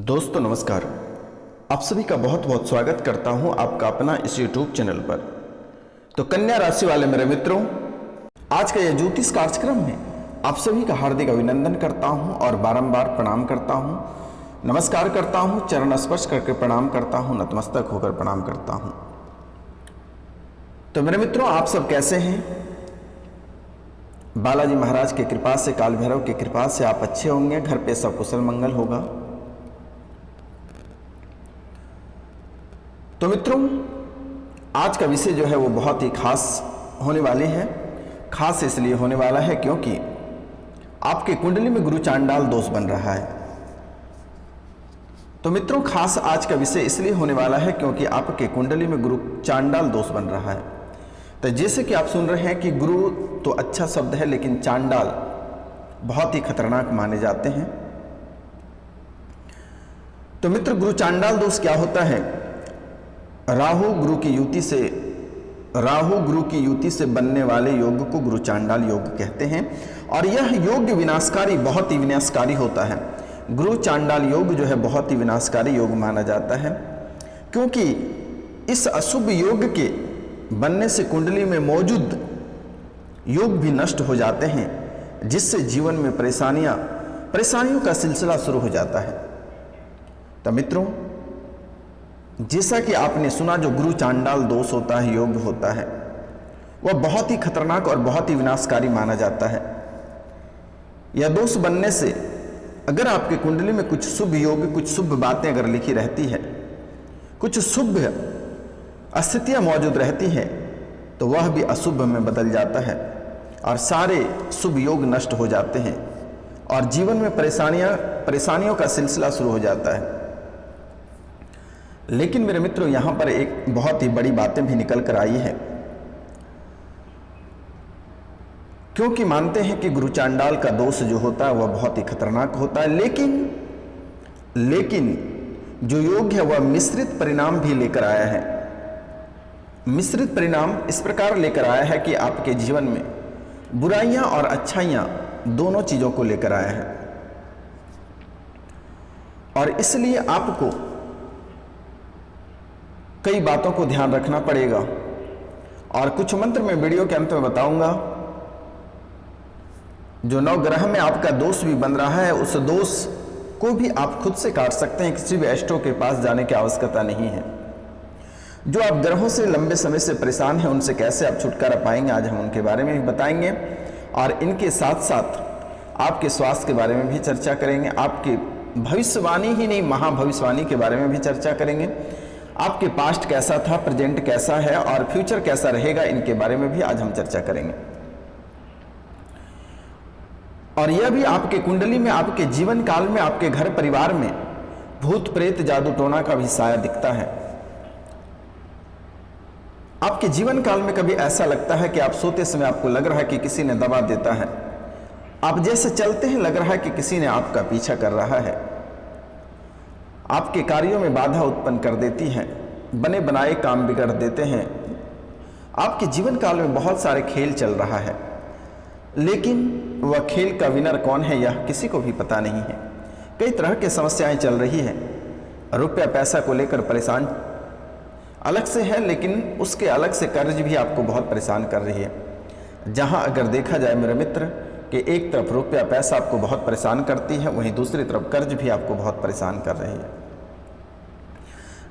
दोस्तों नमस्कार। आप सभी का बहुत बहुत स्वागत करता हूं आपका अपना इस YouTube चैनल पर। तो कन्या राशि वाले मेरे मित्रों, आज का यह ज्योतिष कार्यक्रम में आप सभी का हार्दिक अभिनंदन करता हूं और बारंबार प्रणाम करता हूं, नमस्कार करता हूं, चरण स्पर्श करके प्रणाम करता हूं, नतमस्तक होकर प्रणाम करता हूं। तो मेरे मित्रों, आप सब कैसे हैं? बालाजी महाराज की कृपा से, काल भैरव की कृपा से आप अच्छे होंगे, घर पे सब कुशल मंगल होगा। तो मित्रों, आज का विषय जो है वो बहुत ही खास होने वाली है। खास इसलिए होने वाला है क्योंकि आपके कुंडली में गुरु चांडाल दोष बन रहा है। तो मित्रों, खास आज का विषय इसलिए होने वाला है क्योंकि आपके कुंडली में गुरु चांडाल दोष बन रहा है। तो जैसे कि आप सुन रहे हैं कि गुरु तो अच्छा शब्द है, लेकिन चांडाल बहुत ही खतरनाक माने जाते हैं। तो मित्र, गुरु चांडाल दोष क्या होता है? राहु गुरु की युति से बनने वाले योग को गुरु चांडाल योग कहते हैं और यह योग विनाशकारी, बहुत ही विनाशकारी होता है। गुरु चांडाल योग जो है बहुत ही विनाशकारी योग माना जाता है, क्योंकि इस अशुभ योग के बनने से कुंडली में मौजूद योग भी नष्ट हो जाते हैं, जिससे जीवन में परेशानियों का सिलसिला शुरू हो जाता है। तो मित्रों, जैसा कि आपने सुना, जो गुरु चांडाल दोष होता है, योग होता है, वह बहुत ही खतरनाक और बहुत ही विनाशकारी माना जाता है। यह दोष बनने से अगर आपके कुंडली में कुछ शुभ योग, कुछ शुभ बातें अगर लिखी रहती है, कुछ शुभ स्थितियां मौजूद रहती हैं, तो वह भी अशुभ में बदल जाता है और सारे शुभ योग नष्ट हो जाते हैं और जीवन में परेशानियों का सिलसिला शुरू हो जाता है। लेकिन मेरे मित्रों, यहां पर एक बहुत ही बड़ी बातें भी निकल कर आई है, क्योंकि मानते हैं कि गुरु चांडाल का दोष जो होता है वह बहुत ही खतरनाक होता है, लेकिन जो योग है वह मिश्रित परिणाम भी लेकर आया है। मिश्रित परिणाम इस प्रकार लेकर आया है कि आपके जीवन में बुराइयां और अच्छाइयां दोनों चीजों को लेकर आया है और इसलिए आपको कई बातों को ध्यान रखना पड़ेगा और कुछ मंत्र मैं वीडियो के अंत में बताऊंगा। जो नवग्रह में आपका दोष भी बन रहा है, उस दोष को भी आप खुद से काट सकते हैं, किसी भी एस्ट्रो के पास जाने की आवश्यकता नहीं है। जो आप ग्रहों से लंबे समय से परेशान हैं, उनसे कैसे आप छुटकारा पाएंगे, आज हम उनके बारे में भी बताएंगे और इनके साथ साथ आपके स्वास्थ्य के बारे में भी चर्चा करेंगे। आपकी भविष्यवाणी ही नहीं, महाभविष्यवाणी के बारे में भी चर्चा करेंगे। आपके पास्ट कैसा था, प्रेजेंट कैसा है और फ्यूचर कैसा रहेगा, इनके बारे में भी आज हम चर्चा करेंगे। और यह भी आपके कुंडली में, आपके जीवन काल में, आपके घर परिवार में भूत प्रेत जादू टोना का भी साया दिखता है। आपके जीवन काल में कभी ऐसा लगता है कि आप सोते समय आपको लग रहा है कि किसी ने दबा देता है, आप जैसे चलते हैं लग रहा है कि किसी ने आपका पीछा कर रहा है, आपके कार्यों में बाधा उत्पन्न कर देती है, बने बनाए काम बिगड़ देते हैं। आपके जीवन काल में बहुत सारे खेल चल रहा है, लेकिन वह खेल का विनर कौन है यह किसी को भी पता नहीं है। कई तरह की समस्याएं चल रही है, रुपया पैसा को लेकर परेशान अलग से है, लेकिन उसके अलग से कर्ज भी आपको बहुत परेशान कर रही है। जहां अगर देखा जाए मेरे मित्र कि एक तरफ रुपया पैसा आपको बहुत परेशान करती है, वहीं दूसरी तरफ कर्ज भी आपको बहुत परेशान कर रही है।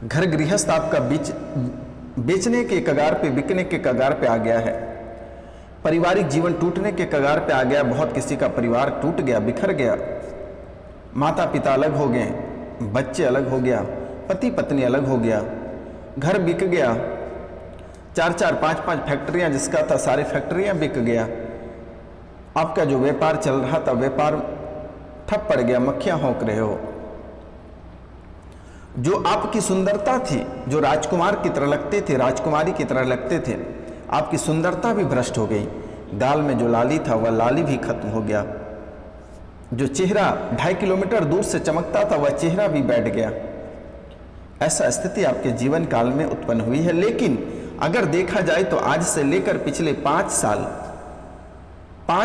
घर गृहस्थ आपका बेचने के कगार पे, बिकने के कगार पे आ गया है। पारिवारिक जीवन टूटने के कगार पे आ गया। बहुत किसी का परिवार टूट गया, बिखर गया, माता पिता अलग हो गए, बच्चे अलग हो गया, पति पत्नी अलग हो गया, घर बिक गया, 4-4, 5-5 फैक्ट्रियां जिसका था, सारी फैक्ट्रियां बिक गया। आपका जो व्यापार चल रहा था, व्यापार ठप पड़ गया, मक्खियां हौंक रहे हो। जो आपकी सुंदरता थी, जो राजकुमार की तरह लगते थे, राजकुमारी की तरह लगते थे, आपकी सुंदरता भी भ्रष्ट हो गई। गाल में जो लाली था वह लाली भी खत्म हो गया। जो चेहरा 2.5 किलोमीटर दूर से चमकता था वह चेहरा भी बैठ गया। ऐसा स्थिति आपके जीवन काल में उत्पन्न हुई है। लेकिन अगर देखा जाए तो आज से लेकर पिछले 5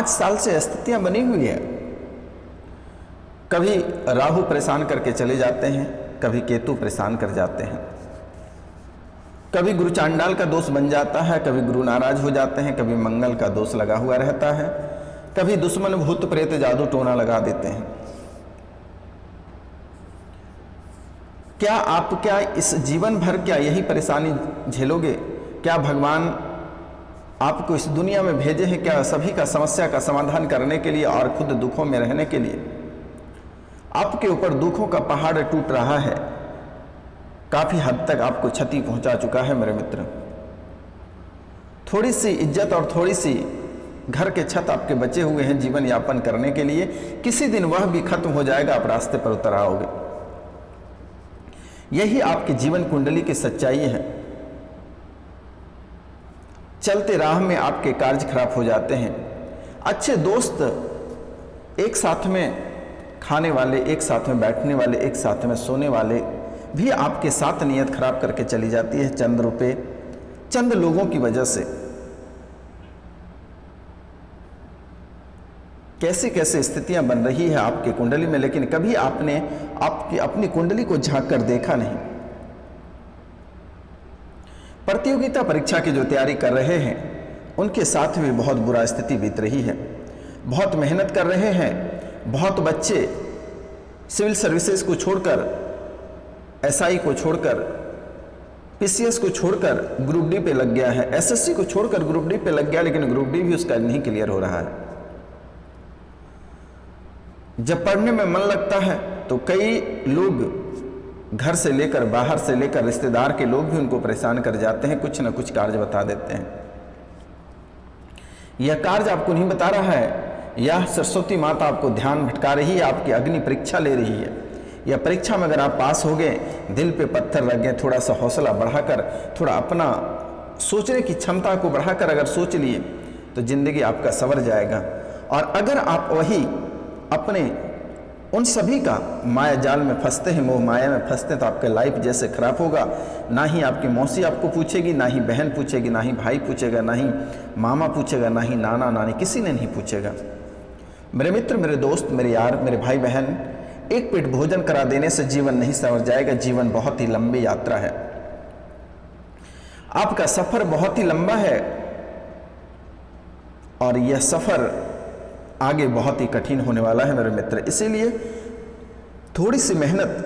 साल से स्थितियां बनी हुई है। कभी राहु परेशान करके चले जाते हैं, कभी केतु परेशान कर जाते हैं, कभी गुरु चांडाल का दोष बन जाता है, कभी गुरु नाराज हो जाते हैं, कभी मंगल का दोष लगा हुआ रहता है, कभी दुश्मन भूत प्रेत जादू टोना लगा देते हैं। क्या इस जीवन भर क्या यही परेशानी झेलोगे? क्या भगवान आपको इस दुनिया में भेजे हैं क्या सभी का समस्या का समाधान करने के लिए और खुद दुखों में रहने के लिए? आपके ऊपर दुखों का पहाड़ टूट रहा है, काफी हद तक आपको क्षति पहुंचा चुका है मेरे मित्र। थोड़ी सी इज्जत और थोड़ी सी घर के छत आपके बचे हुए हैं जीवन यापन करने के लिए, किसी दिन वह भी खत्म हो जाएगा, आप रास्ते पर उतर आओगे। यही आपकी जीवन कुंडली की सच्चाई है। चलते राह में आपके कार्य खराब हो जाते हैं। अच्छे दोस्त, एक साथ में खाने वाले, एक साथ में बैठने वाले, एक साथ में सोने वाले भी आपके साथ नियत खराब करके चली जाती है चंद रुपए, चंद लोगों की वजह से। कैसी कैसी स्थितियां बन रही है आपके कुंडली में, लेकिन कभी आपने आपकी अपनी कुंडली को झांक कर देखा नहीं। प्रतियोगिता परीक्षा की जो तैयारी कर रहे हैं उनके साथ भी बहुत बुरा स्थिति बीत रही है। बहुत मेहनत कर रहे हैं, बहुत बच्चे सिविल सर्विसेज को छोड़कर, एसआई को छोड़कर, पीसीएस को छोड़कर ग्रुप डी पे लग गया है, एसएससी को छोड़कर ग्रुप डी पे लग गया, लेकिन ग्रुप डी भी उसका नहीं क्लियर हो रहा है। जब पढ़ने में मन लगता है तो कई लोग घर से लेकर, बाहर से लेकर रिश्तेदार के लोग भी उनको परेशान कर जाते हैं, कुछ ना कुछ कार्य बता देते हैं। यह कार्य आपको नहीं बता रहा है, यह सरस्वती माता आपको ध्यान भटका रही है, आपकी अग्नि परीक्षा ले रही है। यह परीक्षा में अगर आप पास हो गए, दिल पे पत्थर रख गए, थोड़ा सा हौसला बढ़ाकर, थोड़ा अपना सोचने की क्षमता को बढ़ाकर अगर सोच लिए तो जिंदगी आपका संवर जाएगा। और अगर आप वही अपने उन सभी का माया जाल में फंसते हैं, मोह माया में फंसते हैं, तो आपका लाइफ जैसे खराब होगा। ना ही आपकी मौसी आपको पूछेगी, ना ही बहन पूछेगी, ना ही भाई पूछेगा, ना ही मामा पूछेगा, ना ही नाना नानी, किसी ने नहीं पूछेगा। मेरे मित्र, मेरे दोस्त, मेरे यार, मेरे भाई बहन, एक पेट भोजन करा देने से जीवन नहीं संवर जाएगा। जीवन बहुत ही लंबी यात्रा है, आपका सफर बहुत ही लंबा है और यह सफर आगे बहुत ही कठिन होने वाला है मेरे मित्र। इसीलिए थोड़ी सी मेहनत,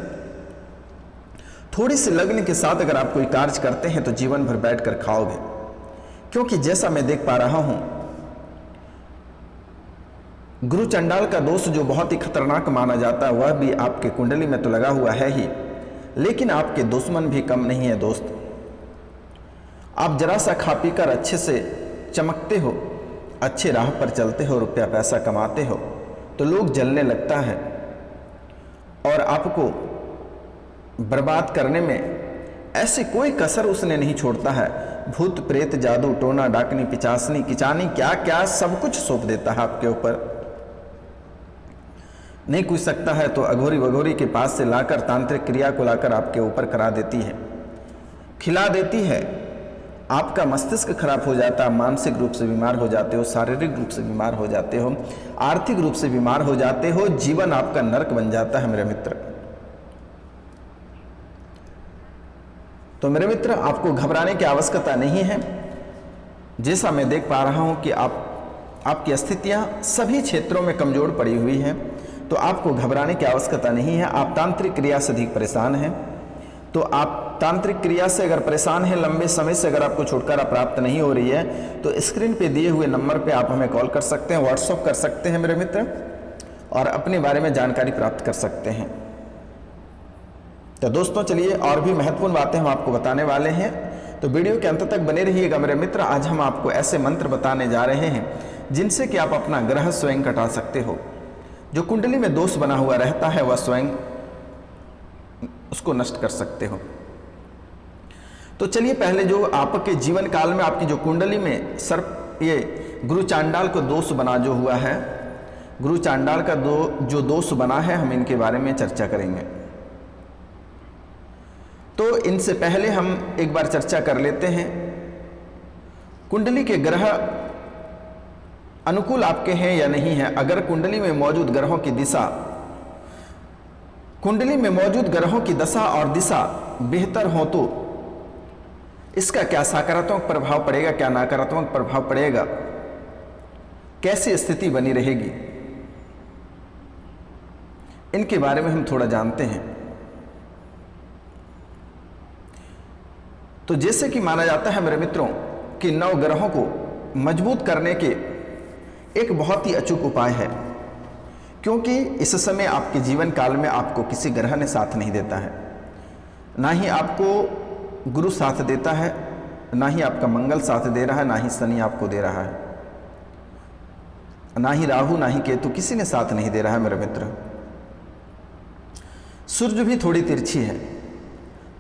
थोड़ी सी लगन के साथ अगर आप कोई कार्य करते हैं तो जीवन भर बैठकर खाओगे। क्योंकि जैसा मैं देख पा रहा हूं, गुरु चंडाल का दोष जो बहुत ही खतरनाक माना जाता है वह भी आपके कुंडली में तो लगा हुआ है ही, लेकिन आपके दुश्मन भी कम नहीं है दोस्त। आप जरा सा खा पी कर अच्छे से चमकते हो, अच्छे राह पर चलते हो, रुपया पैसा कमाते हो तो लोग जलने लगता है और आपको बर्बाद करने में ऐसी कोई कसर उसने नहीं छोड़ता है। भूत प्रेत जादू टोना डाकनी पिचासनी किचानी क्या क्या सब कुछ सौंप देता है आपके ऊपर। नहीं कुछ सकता है तो अघोरी वघोरी के पास से लाकर तांत्रिक क्रिया को लाकर आपके ऊपर करा देती है, खिला देती है। आपका मस्तिष्क खराब हो जाता है, मानसिक रूप से बीमार हो जाते हो, शारीरिक रूप से बीमार हो जाते हो, आर्थिक रूप से बीमार हो जाते हो, जीवन आपका नरक बन जाता है मेरे मित्र। तो मेरे मित्र, आपको घबराने की आवश्यकता नहीं है। जैसा मैं देख पा रहा हूं कि आपकी स्थितियां सभी क्षेत्रों में कमजोर पड़ी हुई हैं, तो आपको घबराने की आवश्यकता नहीं है। आप तांत्रिक क्रिया से अधिक परेशान हैं, तो आप तांत्रिक क्रिया से अगर परेशान हैं, लंबे समय से अगर आपको छुटकारा प्राप्त नहीं हो रही है, तो स्क्रीन पे दिए हुए नंबर पे आप हमें कॉल कर सकते हैं, व्हाट्सएप कर सकते हैं मेरे मित्र, और अपने बारे में जानकारी प्राप्त कर सकते हैं। तो दोस्तों चलिए, और भी महत्वपूर्ण बातें हम आपको बताने वाले हैं, तो वीडियो के अंत तक बने रहिएगा मेरे मित्र। आज हम आपको ऐसे मंत्र बताने जा रहे हैं जिनसे कि आप अपना ग्रह स्वयं कटा सकते हो। जो कुंडली में दोष बना हुआ रहता है वह स्वयं उसको नष्ट कर सकते हो। तो चलिए, पहले जो आपके जीवन काल में आपकी जो कुंडली में सर्प, ये गुरु चांडाल को दोष बना जो हुआ है, गुरु चांडाल का जो दोष बना है, हम इनके बारे में चर्चा करेंगे। तो इनसे पहले हम एक बार चर्चा कर लेते हैं, कुंडली के ग्रह अनुकूल आपके हैं या नहीं है। अगर कुंडली में मौजूद ग्रहों की दिशा कुंडली में मौजूद ग्रहों की दशा और दिशा बेहतर हो तो इसका क्या सकारात्मक प्रभाव पड़ेगा, क्या नकारात्मक प्रभाव पड़ेगा, कैसी स्थिति बनी रहेगी, इनके बारे में हम थोड़ा जानते हैं। तो जैसे कि माना जाता है मेरे मित्रों कि नव ग्रहों को मजबूत करने के एक बहुत ही अचूक उपाय है, क्योंकि इस समय आपके जीवन काल में आपको किसी ग्रह ने साथ नहीं देता है, ना ही आपको गुरु साथ देता है, ना ही आपका मंगल साथ दे रहा है, ना ही शनि आपको दे रहा है, ना ही राहु, ना ही केतु, किसी ने साथ नहीं दे रहा है मेरे मित्र। सूर्य भी थोड़ी तिरछी है,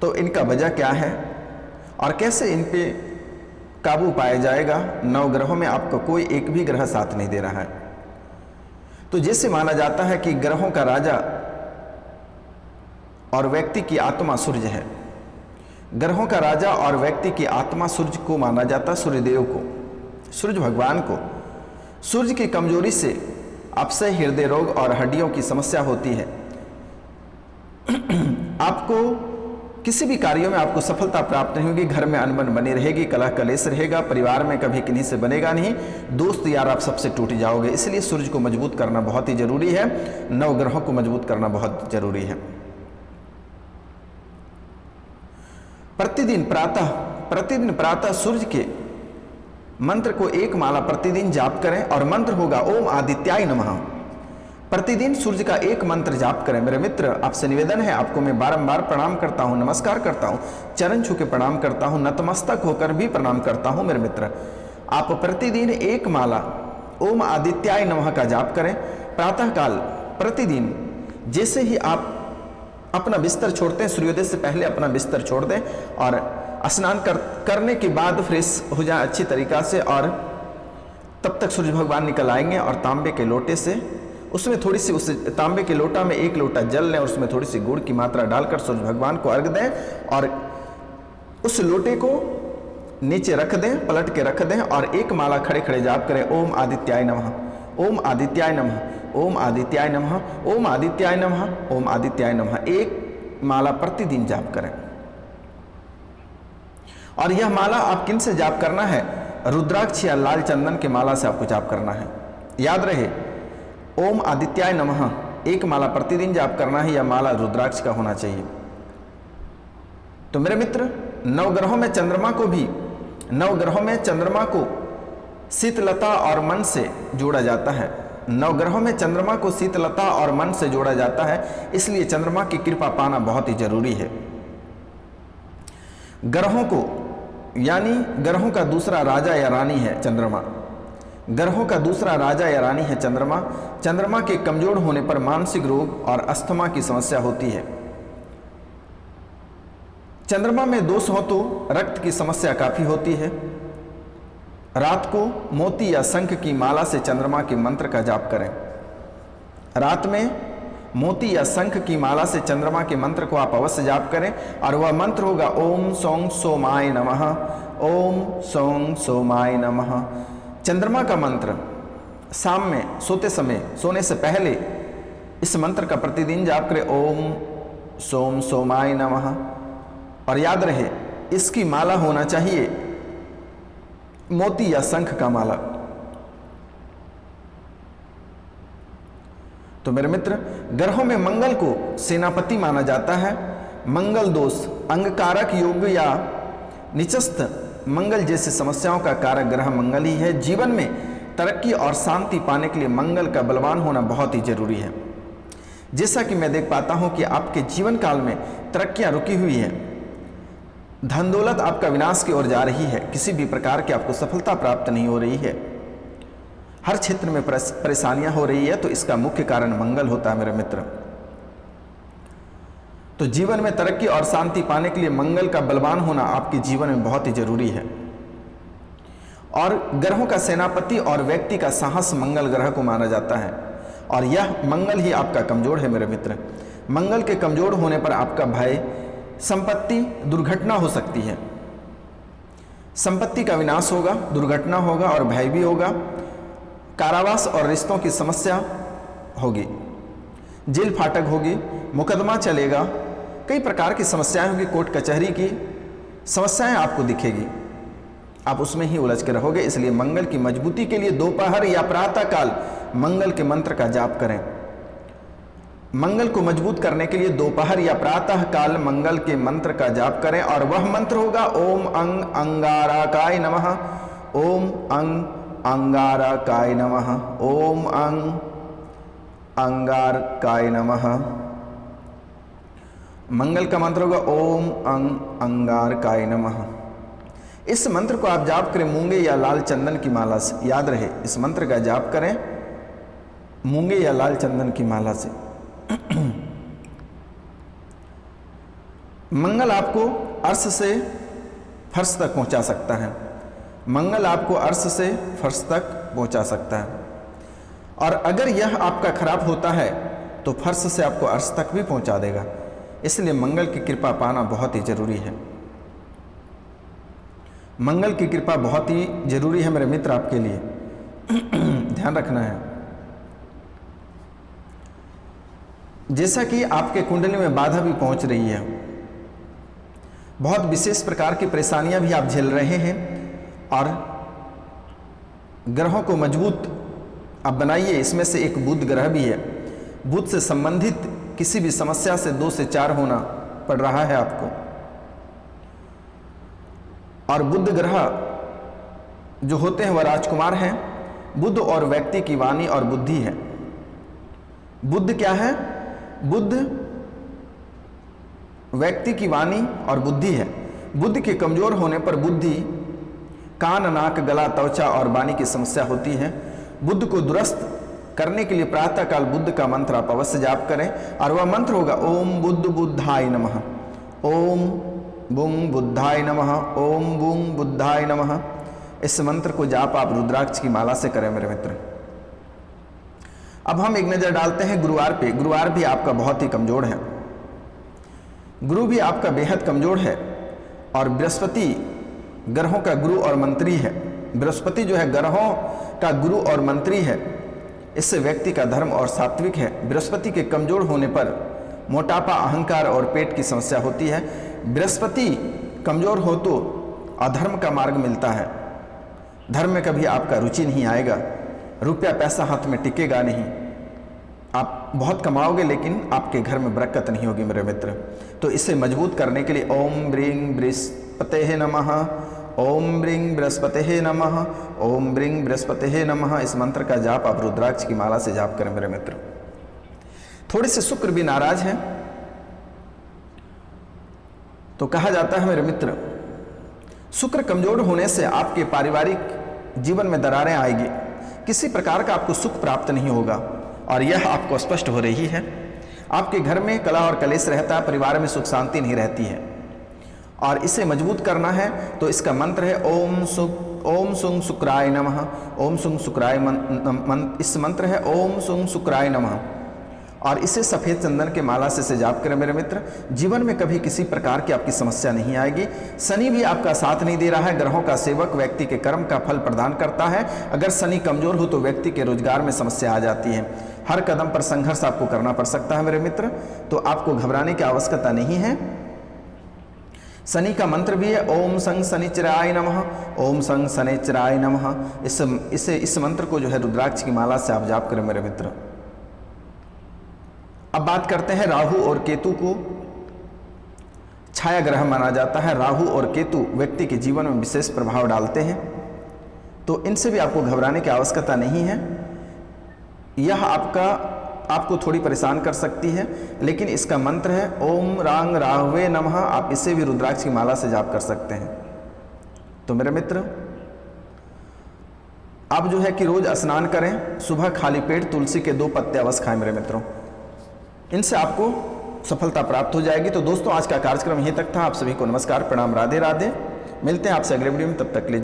तो इनका वजह क्या है और कैसे इन पे काबू पाया जाएगा। नव ग्रहों में आपका कोई एक भी ग्रह साथ नहीं दे रहा है। तो जैसे माना जाता है कि ग्रहों का राजा और व्यक्ति की आत्मा सूर्य है, ग्रहों का राजा और व्यक्ति की आत्मा सूर्य को माना जाता, सूर्यदेव को, सूर्य भगवान को। सूर्य की कमजोरी से अपसे हृदय रोग और हड्डियों की समस्या होती है। आपको किसी भी कार्यों में आपको सफलता प्राप्त नहीं होगी, घर में अनबन बनी रहेगी, कलह कलेश रहेगा, परिवार में कभी किन्हीं से बनेगा नहीं, दोस्त यार आप सबसे टूट जाओगे। इसलिए सूर्य को मजबूत करना बहुत ही जरूरी है, नव ग्रहों को मजबूत करना बहुत जरूरी है। प्रतिदिन प्रातः सूर्य के मंत्र को एक माला प्रतिदिन जाप करें और मंत्र होगा ओम आदित्याय नमः। प्रतिदिन सूर्य का एक मंत्र जाप करें। मेरे मित्र, आपसे निवेदन है, आपको मैं बारंबार प्रणाम करता हूं, नमस्कार करता हूं, चरण छू के प्रणाम करता हूं, नतमस्तक होकर भी प्रणाम करता हूं। मेरे मित्र, आप प्रतिदिन एक माला ओम आदित्याय नमः का जाप करें प्रातःकाल प्रतिदिन। जैसे ही आप अपना बिस्तर छोड़ते हैं, सूर्योदय से पहले अपना बिस्तर छोड़ दें और स्नान करने के बाद फ्रेश हो जाए अच्छी तरीका से, और तब तक सूर्य भगवान निकल आएंगे और तांबे के लोटे से उसमें थोड़ी सी, उस तांबे के लोटा में एक लोटा जल लें और उसमें थोड़ी सी गुड़ की मात्रा डालकर सूर्य भगवान को अर्घ दें और उस लोटे को नीचे रख दें, पलट के रख दें और एक माला खड़े खड़े जाप करें ओम आदित्याय नमः, ओम आदित्याय नमः, ओम आदित्याय नमः, ओम आदित्याय नमः, ओम आदित्याय नमः। एक माला प्रतिदिन जाप करें। और यह माला आप किन से जाप करना है? रुद्राक्ष या लाल चंदन के माला से आपको जाप करना है। याद रहे, ओम आदित्याय नमः एक माला प्रतिदिन जाप करना है, यह माला रुद्राक्ष का होना चाहिए। तो मेरे मित्र, नवग्रहों में चंद्रमा को शीतलता और मन से जोड़ा जाता है। नवग्रहों में चंद्रमा को शीतलता और मन से जोड़ा जाता है, इसलिए चंद्रमा की कृपा पाना बहुत ही जरूरी है। ग्रहों को, यानी ग्रहों का दूसरा राजा या रानी है चंद्रमा। ग्रहों का दूसरा राजा या रानी है चंद्रमा। चंद्रमा के कमजोर होने पर मानसिक रोग और अस्थमा की समस्या होती है। चंद्रमा में दोष हो तो रक्त की समस्या काफी होती है। रात को मोती या शंख की माला से चंद्रमा के मंत्र का जाप करें। रात में मोती या शंख की माला से चंद्रमा के मंत्र को आप अवश्य जाप करें और वह मंत्र होगा ओम सौं सोमाय नमः, ओम सौं सोमाय नमः। चंद्रमा का मंत्र शाम में सोते समय, सोने से पहले इस मंत्र का प्रतिदिन जाप करें ओम सोम सोमाय नमः। और याद रहे, इसकी माला होना चाहिए मोती या शंख का माला। तो मेरे मित्र, ग्रहों में मंगल को सेनापति माना जाता है। मंगल दोष, अंगकारक योग या निचस्थ मंगल जैसी समस्याओं का कारक ग्रह मंगल ही है। जीवन में तरक्की और शांति पाने के लिए मंगल का बलवान होना बहुत ही जरूरी है। जैसा कि मैं देख पाता हूं कि आपके जीवन काल में तरक्कियां रुकी हुई है, धन दौलत आपका विनाश की ओर जा रही है, किसी भी प्रकार की आपको सफलता प्राप्त नहीं हो रही है, हर क्षेत्र में परेशानियां हो रही है, तो इसका मुख्य कारण मंगल होता है मेरे मित्र। तो जीवन में तरक्की और शांति पाने के लिए मंगल का बलवान होना आपके जीवन में बहुत ही जरूरी है। और ग्रहों का सेनापति और व्यक्ति का साहस मंगल ग्रह को माना जाता है, और यह मंगल ही आपका कमजोर है मेरे मित्र। मंगल के कमजोर होने पर आपका भय, संपत्ति, दुर्घटना हो सकती है। संपत्ति का विनाश होगा, दुर्घटना होगा और भय भी होगा। कारावास और रिश्तों की समस्या होगी। जेल फाटक होगी, मुकदमा चलेगा, कई प्रकार की समस्याएं होगी, कोर्ट कचहरी की समस्याएं आपको दिखेगी, आप उसमें ही उलझ के रहोगे। इसलिए मंगल की मजबूती के लिए दोपहर या प्रातः काल मंगल के मंत्र का जाप करें। मंगल को मजबूत करने के लिए दोपहर या प्रातः काल मंगल के मंत्र का जाप करें, और वह मंत्र होगा ओम अंग अंगारकाय नमः, ओम अंग अंगारकाय नमः, ओम अंग अंगारकाय नमः। मंगल का मंत्र होगा ओम अंग अंगारकाय नमः। इस मंत्र को आप जाप करें मूंगे या लाल चंदन की माला से। याद रहे, इस मंत्र का जाप करें मूंगे या लाल चंदन की माला से। मंगल आपको अर्श से फर्श तक पहुंचा सकता है। मंगल आपको अर्श से फर्श तक पहुंचा सकता है, और अगर यह आपका खराब होता है तो फर्श से आपको अर्श तक भी पहुंचा देगा। इसलिए मंगल की कृपा पाना बहुत ही जरूरी है। मंगल की कृपा बहुत ही जरूरी है मेरे मित्र, आपके लिए ध्यान रखना है। जैसा कि आपके कुंडली में बाधा भी पहुंच रही है, बहुत विशेष प्रकार की परेशानियां भी आप झेल रहे हैं, और ग्रहों को मजबूत आप बनाइए। इसमें से एक बुध ग्रह भी है। बुध से संबंधित किसी भी समस्या से 2 से 4 होना पड़ रहा है आपको, और बुध ग्रह जो होते हैं वह राजकुमार हैं। बुध और व्यक्ति की वाणी और बुद्धि है। बुध क्या है? बुध व्यक्ति की वाणी और बुद्धि है। बुद्ध के कमजोर होने पर बुद्धि, कान, नाक, गला, त्वचा और वाणी की समस्या होती है। बुद्ध को दुरुस्त करने के लिए प्रातः काल बुद्ध का मंत्र आप अवश्य जाप करें, और वह मंत्र होगा ओम बुद्ध बुद्धाय नमः, ओम बुंग बुद्धाय नमः, ओम बुंग बुद्धाय नमः। इस मंत्र को जाप आप रुद्राक्ष की माला से करें मेरे मित्र। अब हम एक नजर डालते हैं गुरुवार पे। गुरुवार भी आपका बहुत ही कमजोर है। गुरु भी आपका बेहद कमजोर है, और बृहस्पति ग्रहों का गुरु और मंत्री है। बृहस्पति जो है ग्रहों का गुरु और मंत्री है। इससे व्यक्ति का धर्म और सात्विक है। बृहस्पति के कमजोर होने पर मोटापा, अहंकार और पेट की समस्या होती है। बृहस्पति कमजोर हो तो अधर्म का मार्ग मिलता है। धर्म में कभी आपका रुचि नहीं आएगा, रुपया पैसा हाथ में टिकेगा नहीं, आप बहुत कमाओगे लेकिन आपके घर में बरकत नहीं होगी मेरे मित्र। तो इसे मजबूत करने के लिए ओम ब्रीं बृहस्पते नमः, ओम ब्रीं बृहस्पते नमः, ओम ब्रीं बृहस्पते नमः, इस मंत्र का जाप आप रुद्राक्ष की माला से जाप करें मेरे मित्र। थोड़े से शुक्र भी नाराज हैं, तो कहा जाता है मेरे मित्र, शुक्र कमजोर होने से आपके पारिवारिक जीवन में दरारें आएगी, किसी प्रकार का आपको सुख प्राप्त नहीं होगा, और यह आपको स्पष्ट हो रही है। आपके घर में कलह और कलेश रहता है, परिवार में सुख शांति नहीं रहती है, और इसे मजबूत करना है तो इसका मंत्र है ओम सुं शुक्राय नमः, ओम सुं शुक्राय इस मंत्र है ओम सुं शुक्राय नमः, और इसे सफेद चंदन के माला से जाप करें मेरे मित्र। जीवन में कभी किसी प्रकार की आपकी समस्या नहीं आएगी। शनि भी आपका साथ नहीं दे रहा है। ग्रहों का सेवक व्यक्ति के कर्म का फल प्रदान करता है। अगर शनि कमजोर हो तो व्यक्ति के रोजगार में समस्या आ जाती है। हर कदम पर संघर्ष आपको करना पड़ सकता है मेरे मित्र, तो आपको घबराने की आवश्यकता नहीं है। शनि का मंत्र भी है ओम संग शनिचराय नमः, ओम संग शनिचराय नमः। इस मंत्र को जो है रुद्राक्ष की माला से आप जाप करें मेरे मित्र। अब बात करते हैं राहु और केतु को। छाया ग्रह माना जाता है। राहु और केतु व्यक्ति के जीवन में विशेष प्रभाव डालते हैं, तो इनसे भी आपको घबराने की आवश्यकता नहीं है। यह आपको थोड़ी परेशान कर सकती है, लेकिन इसका मंत्र है ओम रांग राहवे नमः। आप इसे भी रुद्राक्ष की माला से जाप कर सकते हैं। तो मेरे मित्र, आप जो है कि रोज स्नान करें, सुबह खाली पेट तुलसी के 2 पत्ते अवश्य खाएं मेरे मित्रों, इनसे आपको सफलता प्राप्त हो जाएगी। तो दोस्तों, आज का कार्यक्रम यहीं तक था। आप सभी को नमस्कार, प्रणाम, राधे राधे। मिलते हैं आपसे अगले वीडियो में, तब तक के लिए